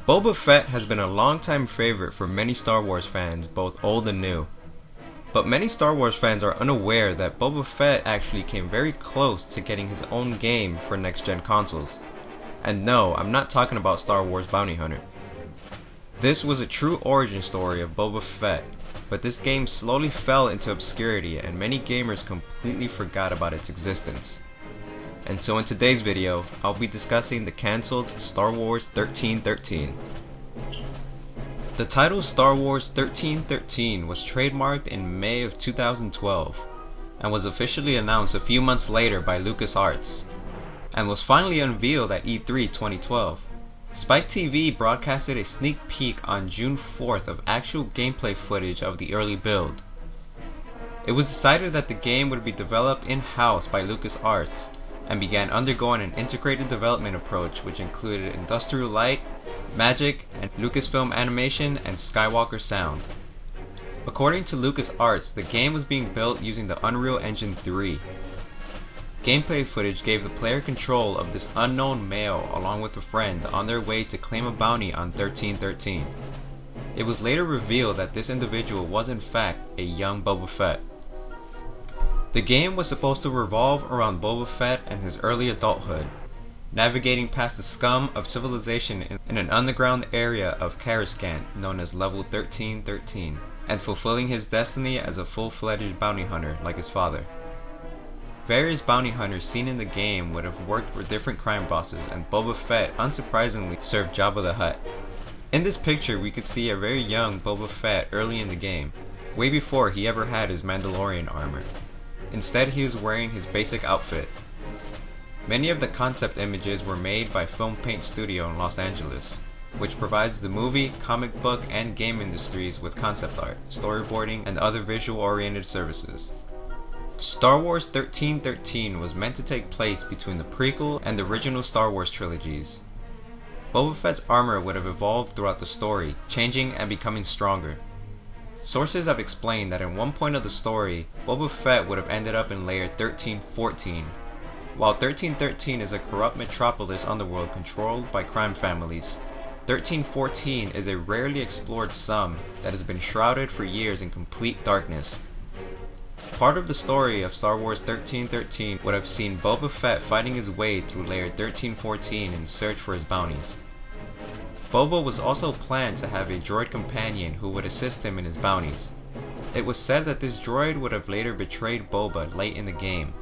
Boba Fett has been a longtime favorite for many Star Wars fans, both old and new. But many Star Wars fans are unaware that Boba Fett actually came very close to getting his own game for next-gen consoles. And no, I'm not talking about Star Wars Bounty Hunter. This was a true origin story of Boba Fett, but this game slowly fell into obscurity and many gamers completely forgot about its existence. And so in today's video, I'll be discussing the cancelled Star Wars 1313. The title Star Wars 1313 was trademarked in May of 2012 and was officially announced a few months later by LucasArts and was finally unveiled at E3 2012. Spike TV broadcasted a sneak peek on June 4th of actual gameplay footage of the early build. It was decided that the game would be developed in-house by LucasArts and began undergoing an integrated development approach which included Industrial Light, Magic, and Lucasfilm Animation and Skywalker Sound. According to LucasArts, the game was being built using the Unreal Engine 3. Gameplay footage gave the player control of this unknown male along with a friend on their way to claim a bounty on 1313. It was later revealed that this individual was in fact a young Boba Fett. The game was supposed to revolve around Boba Fett and his early adulthood, navigating past the scum of civilization in an underground area of Coruscant known as Level 1313, and fulfilling his destiny as a full-fledged bounty hunter like his father. Various bounty hunters seen in the game would have worked with different crime bosses, and Boba Fett unsurprisingly served Jabba the Hutt. In this picture we could see a very young Boba Fett early in the game, way before he ever had his Mandalorian armor. Instead, he was wearing his basic outfit. Many of the concept images were made by Film Paint Studio in Los Angeles, which provides the movie, comic book, and game industries with concept art, storyboarding, and other visual-oriented services. Star Wars 1313 was meant to take place between the prequel and the original Star Wars trilogies. Boba Fett's armor would have evolved throughout the story, changing and becoming stronger. Sources have explained that at one point of the story, Boba Fett would have ended up in layer 1314. While 1313 is a corrupt metropolis underworld controlled by crime families, 1314 is a rarely explored sum that has been shrouded for years in complete darkness. Part of the story of Star Wars 1313 would have seen Boba Fett fighting his way through layer 1314 in search for his bounties. Boba was also planned to have a droid companion who would assist him in his bounties. It was said that this droid would have later betrayed Boba late in the game.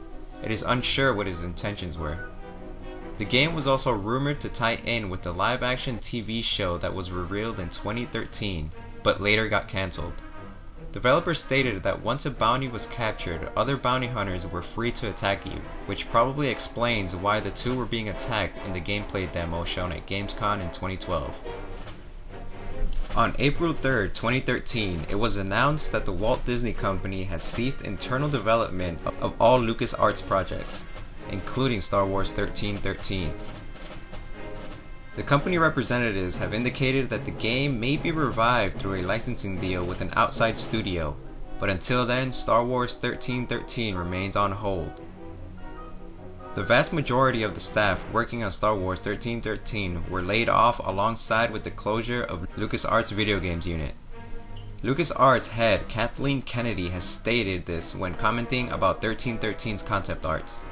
It is unsure what his intentions were. The game was also rumored to tie in with the live-action TV show that was revealed in 2013, but later got cancelled. Developers stated that once a bounty was captured, other bounty hunters were free to attack you, which probably explains why the two were being attacked in the gameplay demo shown at Gamescom in 2012. On April 3, 2013, it was announced that the Walt Disney Company has ceased internal development of all LucasArts projects, including Star Wars 1313. The company representatives have indicated that the game may be revived through a licensing deal with an outside studio, but until then, Star Wars 1313 remains on hold. The vast majority of the staff working on Star Wars 1313 were laid off alongside with the closure of LucasArts Video Games unit. LucasArts head Kathleen Kennedy has stated this when commenting about 1313's concept arts.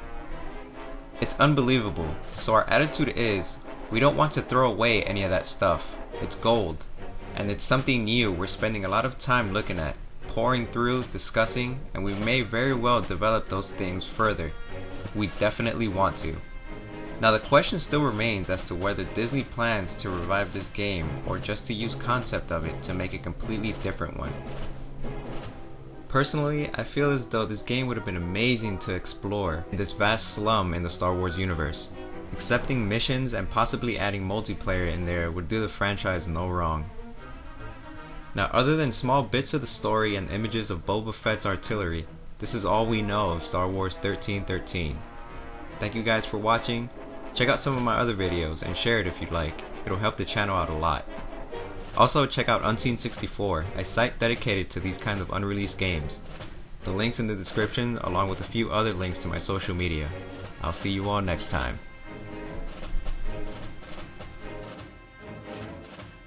"It's unbelievable, so our attitude is, we don't want to throw away any of that stuff. It's gold, and it's something new we're spending a lot of time looking at, pouring through, discussing, and we may very well develop those things further. We definitely want to." Now the question still remains as to whether Disney plans to revive this game or just to use concept of it to make a completely different one. Personally, I feel as though this game would have been amazing to explore in this vast slum in the Star Wars universe. Accepting missions and possibly adding multiplayer in there would do the franchise no wrong. Now, other than small bits of the story and images of Boba Fett's artillery, this is all we know of Star Wars 1313. Thank you guys for watching. Check out some of my other videos and share it if you'd like. It'll help the channel out a lot. Also check out Unseen64, a site dedicated to these kinds of unreleased games. The link's in the description along with a few other links to my social media. I'll see you all next time.